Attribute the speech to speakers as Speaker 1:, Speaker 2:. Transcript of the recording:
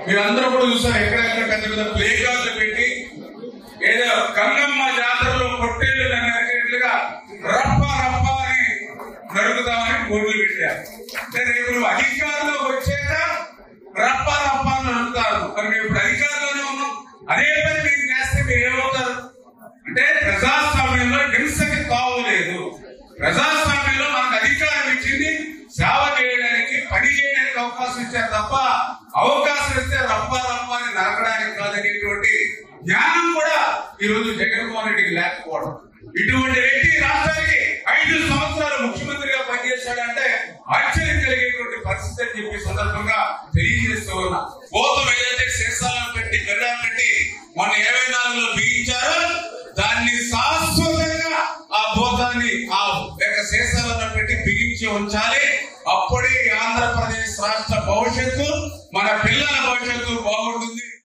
Speaker 1: మీరందరూ కూడా చూసారు, ఎక్కడెక్కడ పెద్ద పెద్ద ప్లే కార్డులు పెట్టి ఏదో గంగమ్మ జాతరలో పొట్టేళ్లు నరికినట్లుగా రప్ప రప్ప అని నరుకుతామని బోర్డులు పెట్టారు. అంటే రేపు నువ్వు అధికారంలోకి వచ్చాక రప్ప రప్ప అని నరుకుతారు. మరి మేము ఇప్పుడు అధికారంలోనే ఉన్నాం, అదే పని మీరు చేస్తే మీరు ఏమవుతారు అంటే ప్రజాస్వామ్యంలో హింసకి తావులేదు. ప్రజాస్వామ్యంలో మనకు అధికారం ఇచ్చింది సేవ చేయడానికి, పని చేయడానికి అవకాశం ఇచ్చారు తప్ప అవకాశం ఇస్తే రప్ప రప్ప అని నరకడానికి కాదనేటువంటి జ్ఞానం కూడా ఈ రోజు జగన్మోహన్ రెడ్డికి లేకపోవడం. ఇటువంటి వ్యక్తి రాష్ట్రానికి 5 సంవత్సరాలు ముఖ్యమంత్రిగా పనిచేశాడంటే ఆశ్చర్యం కలిగేటువంటి పరిస్థితి అని చెప్పి సందర్భంగా తెలియజేస్తూ ఉన్నా. పోతం ఏదైతే శేషాలను పెట్టి గడ్డాలు పెట్టి మొన్న 24లో బిగించారో దాన్ని శాశ్వతంగా ఆ భూతాన్ని ఆ శేషాలను పెట్టి బిగించి ఉంచాలి. అప్పుడే ఆంధ్రప్రదేశ్ రాష్ట్ర భవిష్యత్తు, మన పిల్లల భవిష్యత్తు